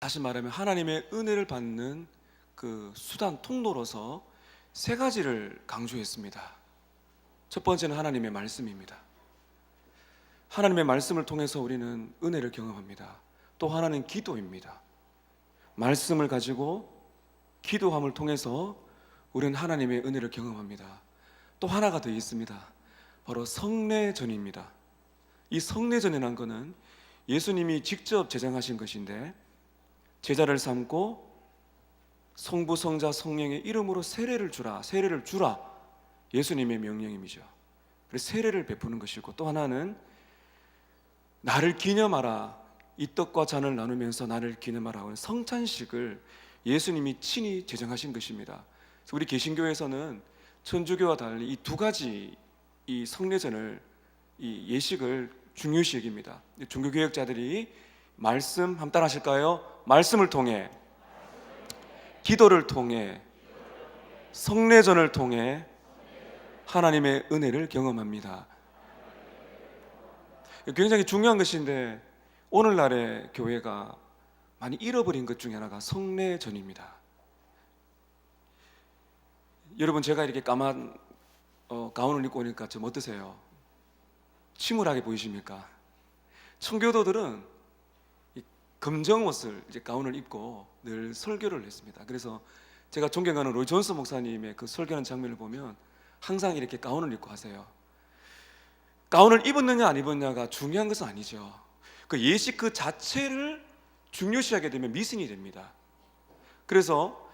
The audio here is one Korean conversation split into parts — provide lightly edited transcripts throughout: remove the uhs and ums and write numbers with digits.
다시 말하면 하나님의 은혜를 받는 그 수단 통로로서 세 가지를 강조했습니다. 첫 번째는 하나님의 말씀입니다. 하나님의 말씀을 통해서 우리는 은혜를 경험합니다. 또 하나는 기도입니다. 말씀을 가지고 기도함을 통해서 우리는 하나님의 은혜를 경험합니다. 또 하나가 더 있습니다. 바로 성례전입니다. 이 성례전이라는 것은 예수님이 직접 제정하신 것인데, 제자를 삼고 성부, 성자, 성령의 이름으로 세례를 주라 예수님의 명령임이죠. 그래서 세례를 베푸는 것이고, 또 하나는 나를 기념하라, 이 떡과 잔을 나누면서 나를 기념하라 하는 성찬식을 예수님이 친히 제정하신 것입니다. 그래서 우리 개신교에서는 천주교와 달리 이 두 가지 이 성례전을, 이 예식을 중요시 여깁니다. 종교개혁자들이 말씀 한번 따라 하실까요? 말씀을 통해, 기도를 통해, 성례전을 통해 하나님의 은혜를 경험합니다. 굉장히 중요한 것인데, 오늘날의 교회가 많이 잃어버린 것 중에 하나가 성례전입니다. 여러분, 제가 이렇게 까만 가운을 입고 오니까 좀 어떠세요? 침울하게 보이십니까? 청교도들은 이 검정 옷을, 이제 가운을 입고 늘 설교를 했습니다. 그래서 제가 존경하는 로이 존스 목사님의 그 설교하는 장면을 보면 항상 이렇게 가운을 입고 하세요. 가운을 입었느냐 안 입었느냐가 중요한 것은 아니죠. 그 예식 그 자체를 중요시하게 되면 미신이 됩니다. 그래서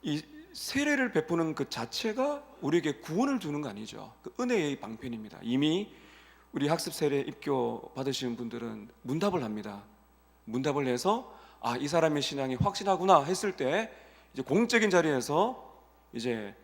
이 세례를 베푸는 그 자체가 우리에게 구원을 주는 거 아니죠. 그 은혜의 방편입니다. 이미 우리 학습 세례 입교 받으신 분들은 문답을 합니다. 문답을 해서 이 사람의 신앙이 확실하구나 했을 때 이제 공적인 자리에서 이제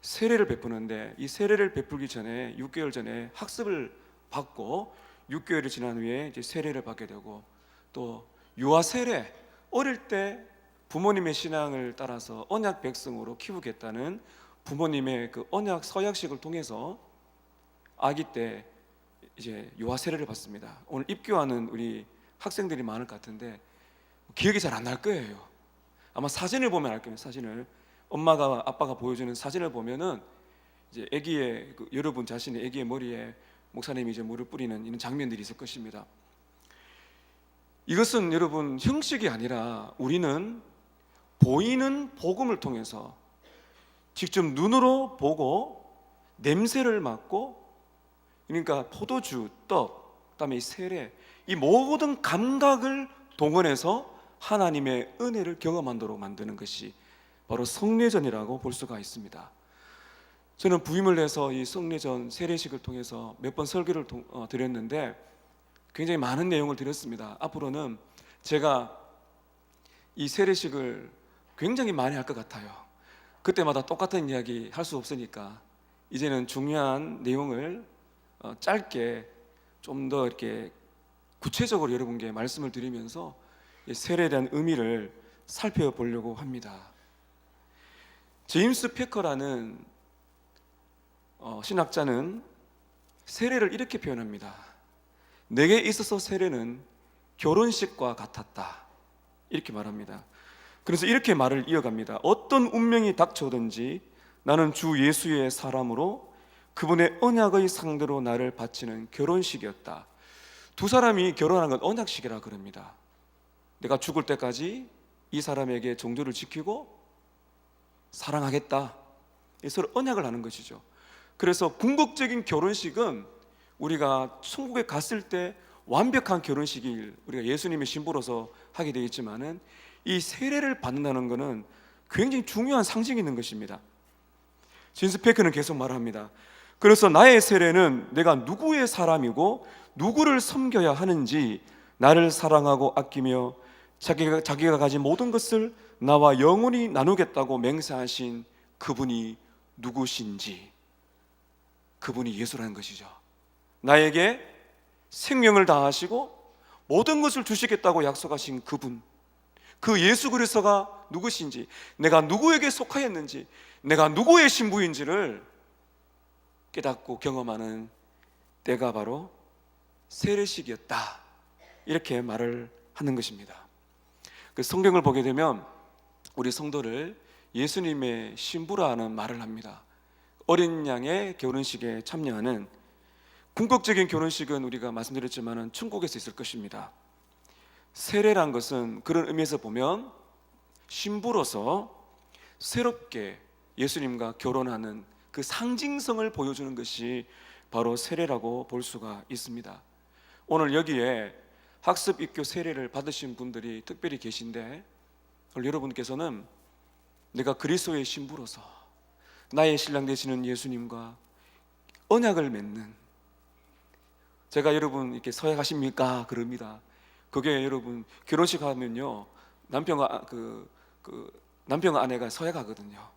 세례를 베푸는데, 이 세례를 베풀기 전에 6개월 전에 학습을 받고 6개월이 지난 후에 이제 세례를 받게 되고, 또 유아 세례, 어릴 때 부모님의 신앙을 따라서 언약 백성으로 키우겠다는 부모님의 그 언약 서약식을 통해서 아기 때 이제 유아 세례를 받습니다. 오늘 입교하는 우리 학생들이 많을 것 같은데 기억이 잘 안 날 거예요. 아마 사진을 보면 알 거예요. 사진을 엄마가 아빠가 보여주는 사진을 보면은 이제 아기의 여러분 자신의 아기의 머리에 목사님이 이제 물을 뿌리는 이런 장면들이 있을 것입니다. 이것은 여러분 형식이 아니라 우리는 보이는 복음을 통해서 직접 눈으로 보고 냄새를 맡고, 그러니까 포도주, 떡, 그다음에 이 세례, 이 모든 감각을 동원해서 하나님의 은혜를 경험하도록 만드는 것이 바로 성례전이라고 볼 수가 있습니다. 저는 부임을 해서 이 성례전 세례식을 통해서 몇 번 설교를 드렸는데 굉장히 많은 내용을 드렸습니다. 앞으로는 제가 이 세례식을 굉장히 많이 할 것 같아요. 그때마다 똑같은 이야기 할 수 없으니까 이제는 중요한 내용을 짧게 좀 더 이렇게 구체적으로 여러분께 말씀을 드리면서 세례에 대한 의미를 살펴보려고 합니다. 제임스 패커라는 신학자는 세례를 이렇게 표현합니다. 내게 있어서 세례는 결혼식과 같았다, 이렇게 말합니다. 그래서 이렇게 말을 이어갑니다. 어떤 운명이 닥쳐오든지 나는 주 예수의 사람으로 그분의 언약의 상대로 나를 바치는 결혼식이었다. 두 사람이 결혼하는 건 언약식이라 그럽니다. 내가 죽을 때까지 이 사람에게 정조를 지키고 사랑하겠다, 서로 언약을 하는 것이죠. 그래서 궁극적인 결혼식은 우리가 천국에 갔을 때 완벽한 결혼식을 우리가 예수님의 신부로서 하게 되겠지만은, 이 세례를 받는다는 것은 굉장히 중요한 상징이 있는 것입니다. 제임스 패커는 계속 말합니다. 그래서 나의 세례는 내가 누구의 사람이고 누구를 섬겨야 하는지, 나를 사랑하고 아끼며 자기가 가진 모든 것을 나와 영원히 나누겠다고 맹세하신 그분이 누구신지, 그분이 예수라는 것이죠. 나에게 생명을 다하시고 모든 것을 주시겠다고 약속하신 그분, 그 예수 그리스도가 누구신지, 내가 누구에게 속하였는지, 내가 누구의 신부인지를 깨닫고 경험하는 때가 바로 세례식이었다, 이렇게 말을 하는 것입니다. 그 성경을 보게 되면 우리 성도를 예수님의 신부라 하는 말을 합니다. 어린 양의 결혼식에 참여하는, 궁극적인 결혼식은 우리가 말씀드렸지만 천국에서 있을 것입니다. 세례란 것은 그런 의미에서 보면 신부로서 새롭게 예수님과 결혼하는 그 상징성을 보여주는 것이 바로 세례라고 볼 수가 있습니다. 오늘 여기에 학습 입교 세례를 받으신 분들이 특별히 계신데, 오늘 여러분께서는 내가 그리스도의 신부로서 나의 신랑 되시는 예수님과 언약을 맺는, 제가 여러분 이렇게 서약하십니까? 그럽니다. 그게 여러분 결혼식 하면요, 남편과 남편과 아내가 서약하거든요.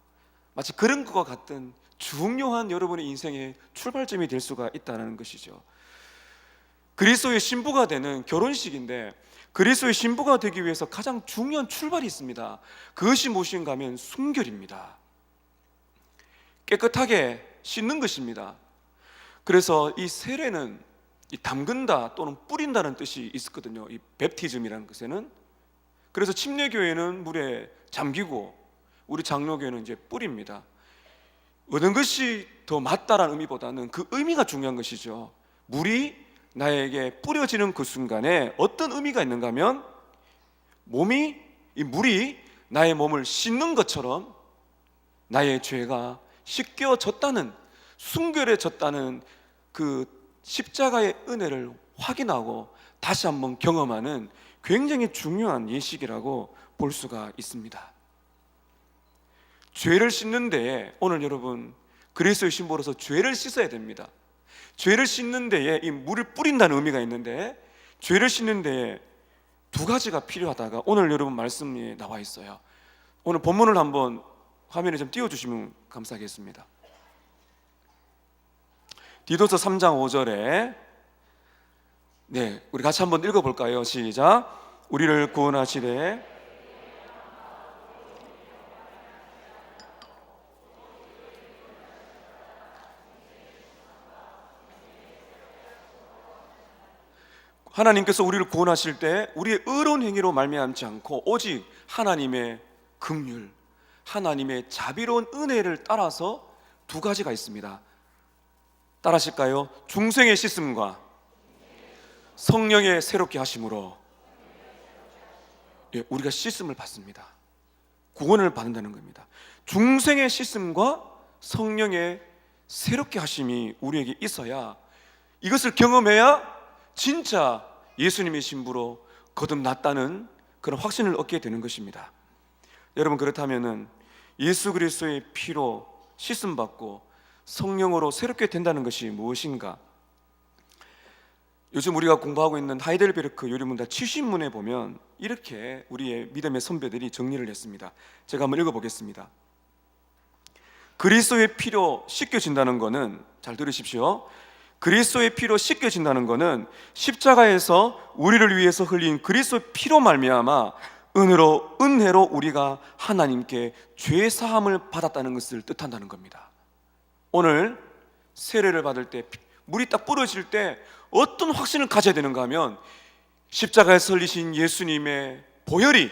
마치 그런 것과 같은 중요한 여러분의 인생의 출발점이 될 수가 있다는 것이죠. 그리스도의 신부가 되는 결혼식인데, 그리스도의 신부가 되기 위해서 가장 중요한 출발이 있습니다. 그것이 무엇인가 하면 순결입니다. 깨끗하게 씻는 것입니다. 그래서 이 세례는 이 담근다 또는 뿌린다는 뜻이 있었거든요. 이 베프티즘이라는 것에는. 그래서 침례교회는 물에 잠기고 우리 장로교회는 이제 뿌립니다. 어느 것이 더 맞다라는 의미보다는 그 의미가 중요한 것이죠. 물이 나에게 뿌려지는 그 순간에 어떤 의미가 있는가 하면, 이 물이 나의 몸을 씻는 것처럼 나의 죄가 씻겨졌다는, 순결해졌다는 그 십자가의 은혜를 확인하고 다시 한번 경험하는 굉장히 중요한 예식이라고 볼 수가 있습니다. 죄를 씻는 데에, 오늘 여러분 그리스도의 신부로서 죄를 씻어야 됩니다. 죄를 씻는 데에 이 물을 뿌린다는 의미가 있는데, 죄를 씻는 데에 두 가지가 필요하다가 오늘 여러분 말씀에 나와 있어요. 오늘 본문을 한번 화면에 좀 띄워주시면 감사하겠습니다. 디도서 3장 5절에 우리 같이 한번 읽어볼까요? 시작. 우리를 구원하시되 하나님께서 우리를 구원하실 때 우리의 의로운 행위로 말미암지 않고 오직 하나님의 긍휼, 하나님의 자비로운 은혜를 따라서 두 가지가 있습니다. 따라하실까요? 중생의 씻음과 성령의 새롭게 하심으로 우리가 씻음을 받습니다. 구원을 받는다는 겁니다. 중생의 씻음과 성령의 새롭게 하심이 우리에게 있어야, 이것을 경험해야 진짜 예수님의 신부로 거듭났다는 그런 확신을 얻게 되는 것입니다. 여러분, 그렇다면은 예수 그리스도의 피로 씻음 받고 성령으로 새롭게 된다는 것이 무엇인가? 요즘 우리가 공부하고 있는 하이델베르크 요리문답 70문에 보면 이렇게 우리의 믿음의 선배들이 정리를 했습니다. 제가 한번 읽어보겠습니다. 그리스도의 피로 씻겨진다는 것은, 잘 들으십시오, 그리스도의 피로 씻겨진다는 것은 십자가에서 우리를 위해서 흘린 그리스도의 피로 말미암아 은혜로 우리가 하나님께 죄 사함을 받았다는 것을 뜻한다는 겁니다. 오늘 세례를 받을 때 물이 딱 뿌려질 때 어떤 확신을 가져야 되는가 하면, 십자가에서 흘리신 예수님의 보혈이,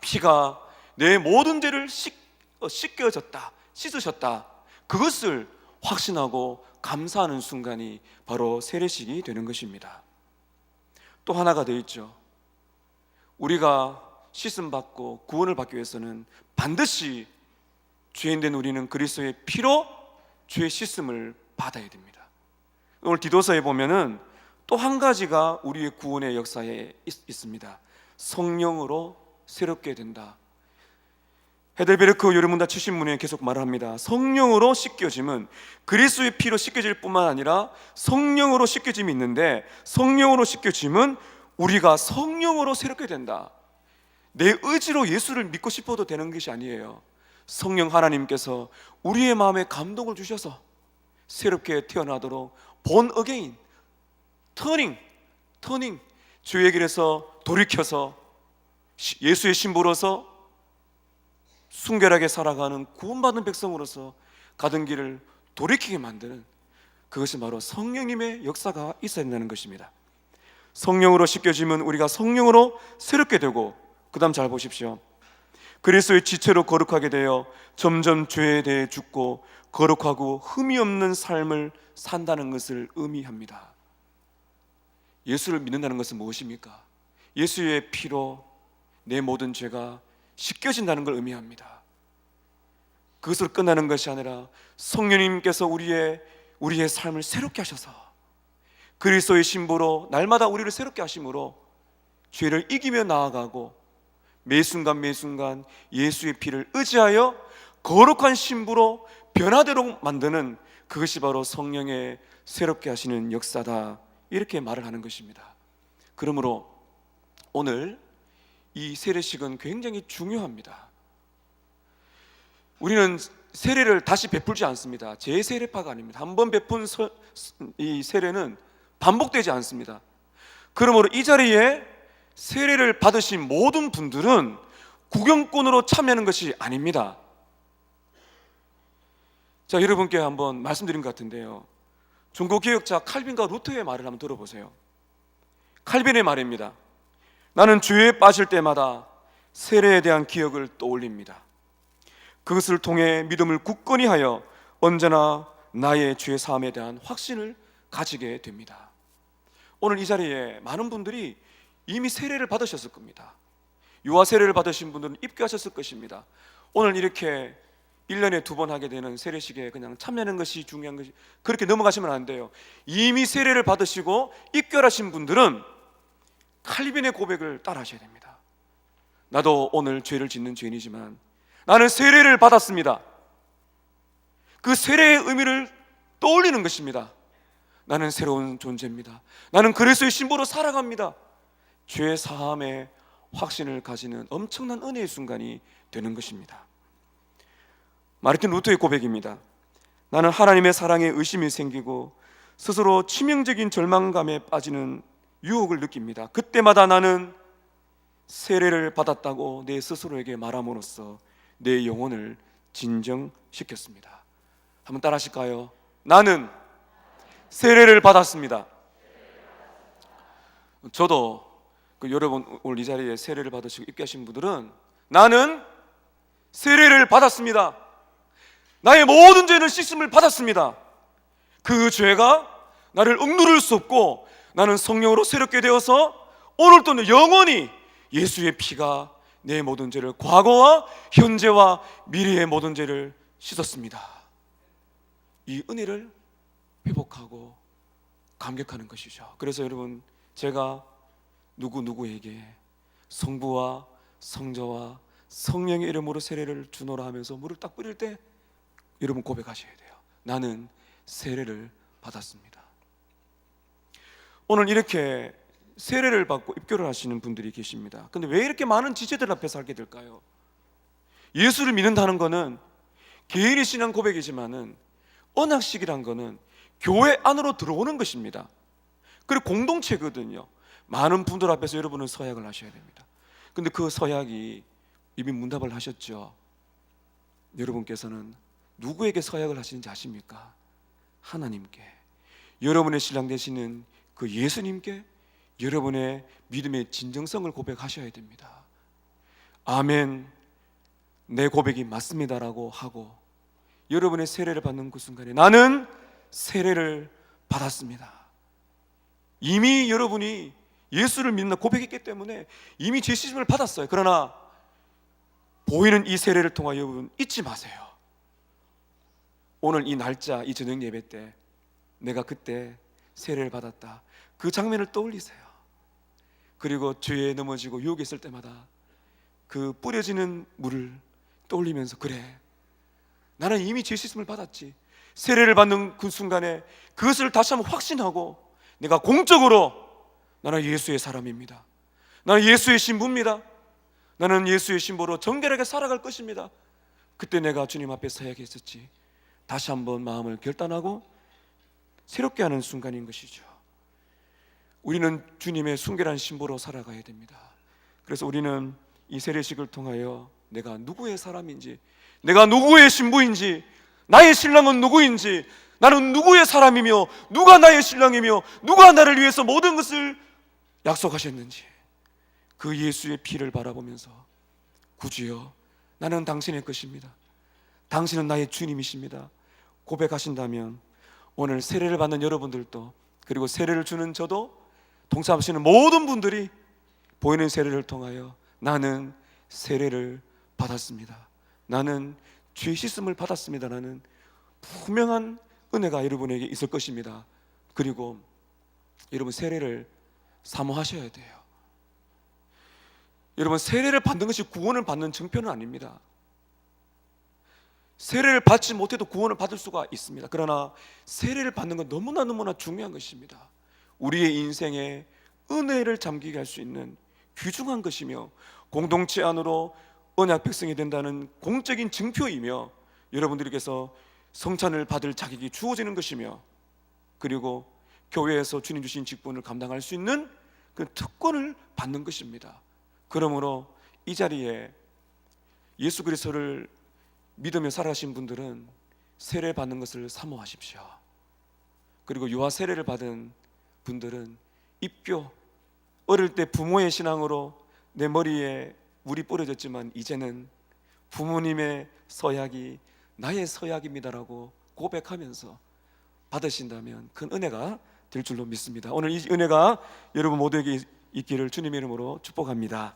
피가 내 모든 죄를 씻겨졌다, 씻으셨다, 그것을 확신하고 감사하는 순간이 바로 세례식이 되는 것입니다. 또 하나가 더 있죠. 우리가 씻음 받고 구원을 받기 위해서는 반드시 죄인된 우리는 그리스도의 피로 죄의 씻음을 받아야 됩니다. 오늘 디도서에 보면은 또 한 가지가 우리의 구원의 역사에 있습니다. 성령으로 새롭게 된다. 헤델베르크 요리문답 70문에 계속 말을 합니다. 성령으로 씻겨짐은 그리스도의 피로 씻겨질 뿐만 아니라 성령으로 씻겨짐이 있는데, 성령으로 씻겨짐은 우리가 성령으로 새롭게 된다. 내 의지로 예수를 믿고 싶어도 되는 것이 아니에요. 성령 하나님께서 우리의 마음에 감동을 주셔서 새롭게 태어나도록 born again, 터닝, 죄의 길에서 돌이켜서 예수의 신부로서 순결하게 살아가는 구원받은 백성으로서 가던 길을 돌이키게 만드는, 그것이 바로 성령님의 역사가 있어야 된다는 것입니다. 성령으로 씻겨지면 우리가 성령으로 새롭게 되고 그 다음 잘 보십시오. 그리스도의 지체로 거룩하게 되어 점점 죄에 대해 죽고 거룩하고 흠이 없는 삶을 산다는 것을 의미합니다. 예수를 믿는다는 것은 무엇입니까? 예수의 피로 내 모든 죄가 씻겨진다는 걸 의미합니다. 그것으로 끝나는 것이 아니라 성령님께서 우리의 삶을 새롭게 하셔서 그리스도의 신부로 날마다 우리를 새롭게 하심으로 죄를 이기며 나아가고 매 순간 매 순간 예수의 피를 의지하여 거룩한 신부로 변화되도록 만드는, 그것이 바로 성령의 새롭게 하시는 역사다, 이렇게 말을 하는 것입니다. 그러므로 오늘 이 세례식은 굉장히 중요합니다. 우리는 세례를 다시 베풀지 않습니다. 재세례파가 아닙니다. 한번 베푼 이 세례는 반복되지 않습니다. 그러므로 이 자리에 세례를 받으신 모든 분들은 구경꾼으로 참여하는 것이 아닙니다. 자, 여러분께 한번 말씀드린 것 같은데요, 중고 개혁자 칼빈과 루터의 말을 한번 들어보세요. 칼빈의 말입니다. 나는 죄에 빠질 때마다 세례에 대한 기억을 떠올립니다. 그것을 통해 믿음을 굳건히 하여 언제나 나의 죄 사함에 대한 확신을 가지게 됩니다. 오늘 이 자리에 많은 분들이 이미 세례를 받으셨을 겁니다. 유아 세례를 받으신 분들은 입교하셨을 것입니다. 오늘 이렇게 1년에 2번 하게 되는 세례식에 그냥 참여하는 것이 중요한 것이, 그렇게 넘어가시면 안 돼요. 이미 세례를 받으시고 입교하신 분들은 칼빈의 고백을 따라 하셔야 됩니다. 나도 오늘 죄를 짓는 죄인이지만 나는 세례를 받았습니다. 그 세례의 의미를 떠올리는 것입니다. 나는 새로운 존재입니다. 나는 그리스도의 신부로 살아갑니다. 죄 사함의 확신을 가지는 엄청난 은혜의 순간이 되는 것입니다. 마르틴 루터의 고백입니다. 나는 하나님의 사랑에 의심이 생기고 스스로 치명적인 절망감에 빠지는 유혹을 느낍니다. 그때마다 나는 세례를 받았다고 내 스스로에게 말함으로써 내 영혼을 진정시켰습니다. 한번 따라 하실까요? 나는 세례를 받았습니다. 저도 여러분 오늘 이 자리에 세례를 받으시고 입교하신 분들은 나는 세례를 받았습니다. 나의 모든 죄는 씻음을 받았습니다. 그 죄가 나를 억누를 수 없고 나는 성령으로 새롭게 되어서 오늘도 영원히 예수의 피가 내 모든 죄를, 과거와 현재와 미래의 모든 죄를 씻었습니다. 이 은혜를 회복하고 감격하는 것이죠. 그래서 여러분, 제가 누구에게 성부와 성자와 성령의 이름으로 세례를 주노라 하면서 물을 딱 뿌릴 때 여러분 고백하셔야 돼요. 나는 세례를 받았습니다. 오늘 이렇게 세례를 받고 입교를 하시는 분들이 계십니다. 근데 왜 이렇게 많은 지체들 앞에 살게 될까요? 예수를 믿는다는 것은 개인의 신앙 고백이지만은 언약식이란 것은 교회 안으로 들어오는 것입니다. 그리고 공동체거든요. 많은 분들 앞에서 여러분은 서약을 하셔야 됩니다. 근데 그 서약이 이미 문답을 하셨죠. 여러분께서는 누구에게 서약을 하시는지 아십니까? 하나님께, 여러분의 신랑 되시는 그 예수님께 여러분의 믿음의 진정성을 고백하셔야 됩니다. 아멘, 내 고백이 맞습니다라고 하고 여러분의 세례를 받는 그 순간에 나는 세례를 받았습니다. 이미 여러분이 예수를 믿는 고백했기 때문에 이미 죄 씻음을 받았어요. 그러나 보이는 이 세례를 통하여 여러분 잊지 마세요. 오늘 이 날짜, 이 저녁 예배 때 내가 그때 세례를 받았다, 그 장면을 떠올리세요. 그리고 죄에 넘어지고 유혹에 있을 때마다 그 뿌려지는 물을 떠올리면서, 그래, 나는 이미 죄 씻음을 받았지. 세례를 받는 그 순간에 그것을 다시 한번 확신하고 내가 공적으로 나는 예수의 사람입니다. 나는 예수의 신부입니다. 나는 예수의 신부로 정결하게 살아갈 것입니다. 그때 내가 주님 앞에 서약했었지. 다시 한번 마음을 결단하고 새롭게 하는 순간인 것이죠. 우리는 주님의 순결한 신부로 살아가야 됩니다. 그래서 우리는 이 세례식을 통하여 내가 누구의 사람인지, 내가 누구의 신부인지, 나의 신랑은 누구인지, 나는 누구의 사람이며 누가 나의 신랑이며 누가 나를 위해서 모든 것을 약속하셨는지, 그 예수의 피를 바라보면서 구주여, 나는 당신의 것입니다. 당신은 나의 주님이십니다. 고백하신다면 오늘 세례를 받는 여러분들도, 그리고 세례를 주는 저도, 동참하시는 모든 분들이 보이는 세례를 통하여 나는 세례를 받았습니다, 나는 죄 씻음을 받았습니다, 라는 분명한 은혜가 여러분에게 있을 것입니다. 그리고 여러분, 세례를 사모하셔야 돼요. 여러분, 세례를 받는 것이 구원을 받는 증표는 아닙니다. 세례를 받지 못해도 구원을 받을 수가 있습니다. 그러나 세례를 받는 건 너무나 중요한 것입니다. 우리의 인생에 은혜를 잠기게 할 수 있는 귀중한 것이며, 공동체 안으로 언약 백성이 된다는 공적인 증표이며, 여러분들께서 성찬을 받을 자격이 주어지는 것이며, 그리고 교회에서 주님 주신 직분을 감당할 수 있는 그 특권을 받는 것입니다. 그러므로 이 자리에 예수 그리스도를 믿으며 살아가신 분들은 세례 받는 것을 사모하십시오. 그리고 유아 세례를 받은 분들은 입교, 어릴 때 부모의 신앙으로 내 머리에 물이 뿌려졌지만 이제는 부모님의 서약이 나의 서약입니다라고 고백하면서 받으신다면 큰 은혜가 될 줄로 믿습니다. 오늘 이 은혜가 여러분 모두에게 있기를 주님의 이름으로 축복합니다.